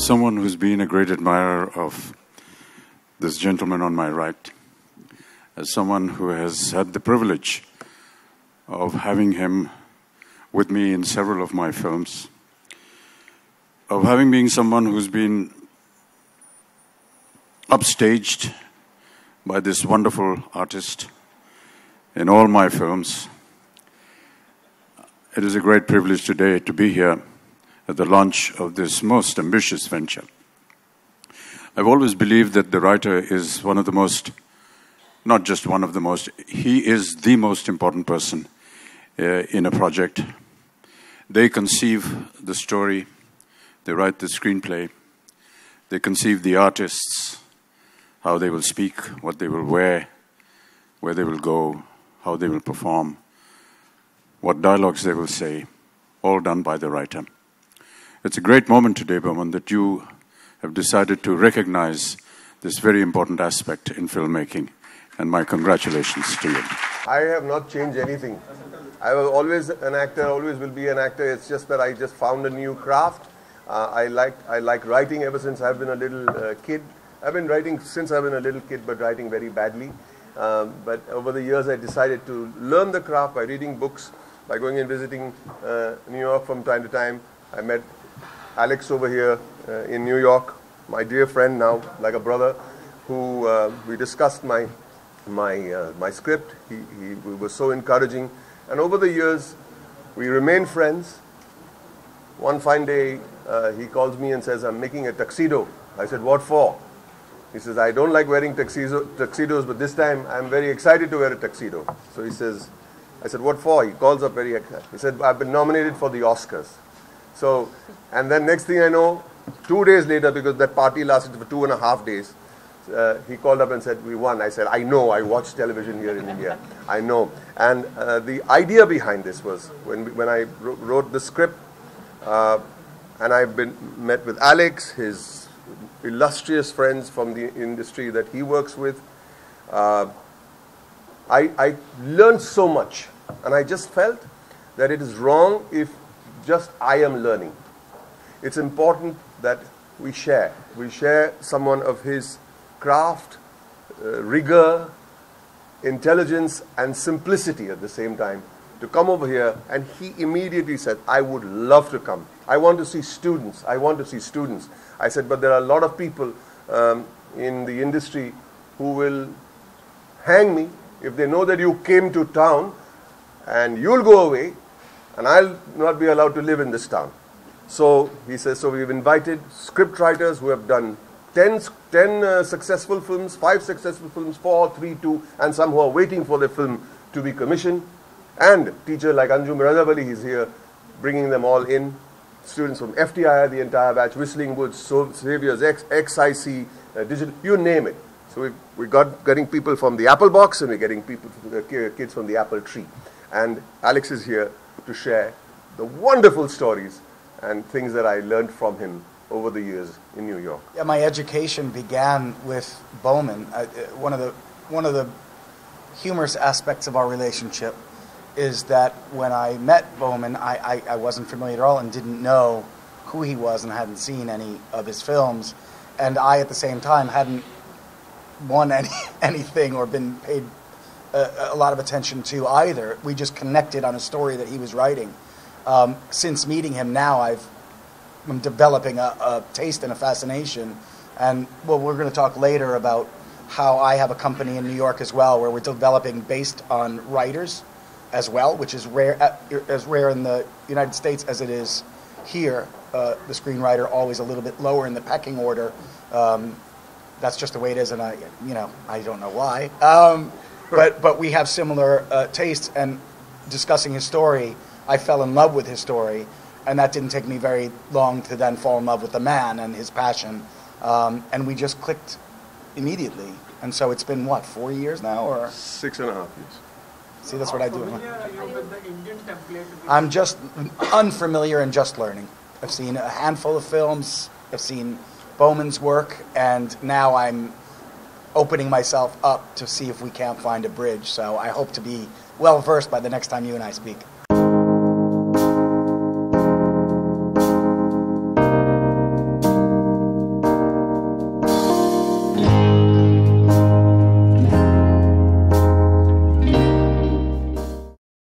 someone who's been a great admirer of this gentleman on my right, as someone who has had the privilege of having him with me in several of my films, of having been someone who's been upstaged by this wonderful artist in all my films. It is a great privilege today to be here at the launch of this most ambitious venture. I've always believed that the writer is one of the most, not just one of the most, he is the most important person in a project. They conceive the story, they write the screenplay, they conceive the artists, how they will speak, what they will wear, where they will go, how they will perform, what dialogues they will say, all done by the writer. It's a great moment today, Boman, that you have decided to recognize this very important aspect in filmmaking, and my congratulations to you. I have not changed anything. I was always an actor, always will be an actor. It's just that I just found a new craft. I like writing ever since I've been a little kid. I've been writing since I've been a little kid, but writing very badly. But over the years, I decided to learn the craft by reading books, by going and visiting New York from time to time. I met Alex over here in New York, my dear friend now, like a brother, who we discussed my script. He was so encouraging. And over the years, we remained friends. One fine day, he calls me and says, "I'm making a tuxedo." I said, "What for?" He says, "I don't like wearing tuxedos, but this time I'm very excited to wear a tuxedo." So he says, I said, "What for?" He calls up very excited. He said, "I've been nominated for the Oscars." So, and then next thing I know, 2 days later, because that party lasted for 2.5 days, he called up and said, "We won." I said, "I know, I watch television here in India. I know." And the idea behind this was, when I wrote the script, and I've met with Alex, his illustrious friends from the industry that he works with, I learned so much. And I just felt that it is wrong if just I am learning. It's important that we share. We share someone of his craft, rigor, intelligence, and simplicity at the same time to come over here. And he immediately said, "I would love to come. I want to see students. I want to see students." I said, "But there are a lot of people in the industry who will hang me if they know that you came to town and you'll go away and I'll not be allowed to live in this town." So he says, so we've invited script writers who have done 10 successful films, 5 successful films, 4, 3, 2, and some who are waiting for their film to be commissioned. And teacher like Anjum Razavali, he's here bringing them all in. Students from FTI, the entire batch, Whistling Woods, Saviors, XIC, Digital, you name it. So we're getting people from the Apple box, and we're getting people, kids from the Apple tree. And Alex is here to share the wonderful stories and things that I learned from him over the years in New York. Yeah, my education began with Boman. One of the humorous aspects of our relationship is that when I met Boman, I wasn't familiar at all and didn't know who he was and hadn't seen any of his films. And I, at the same time, hadn't won anything or been paid a lot of attention to either. We just connected on a story that he was writing. Since meeting him now, I'm developing a taste and a fascination. And, well, we're going to talk later about how I have a company in New York as well, where we're developing based on writers as well, which is as rare in the United States as it is here. The screenwriter always a little bit lower in the pecking order. That's just the way it is, and I don't know why. But we have similar tastes, and discussing his story, I fell in love with his story, and that didn't take me very long to then fall in love with the man and his passion, and we just clicked immediately. And so it's been, what, 4 years now? Or 6.5 years. See, that's what I do. With the Indian template? I'm just unfamiliar and just learning. I've seen a handful of films. I've seen Boman's work, and now I'm opening myself up to see if we can't find a bridge. So I hope to be well versed by the next time you and I speak.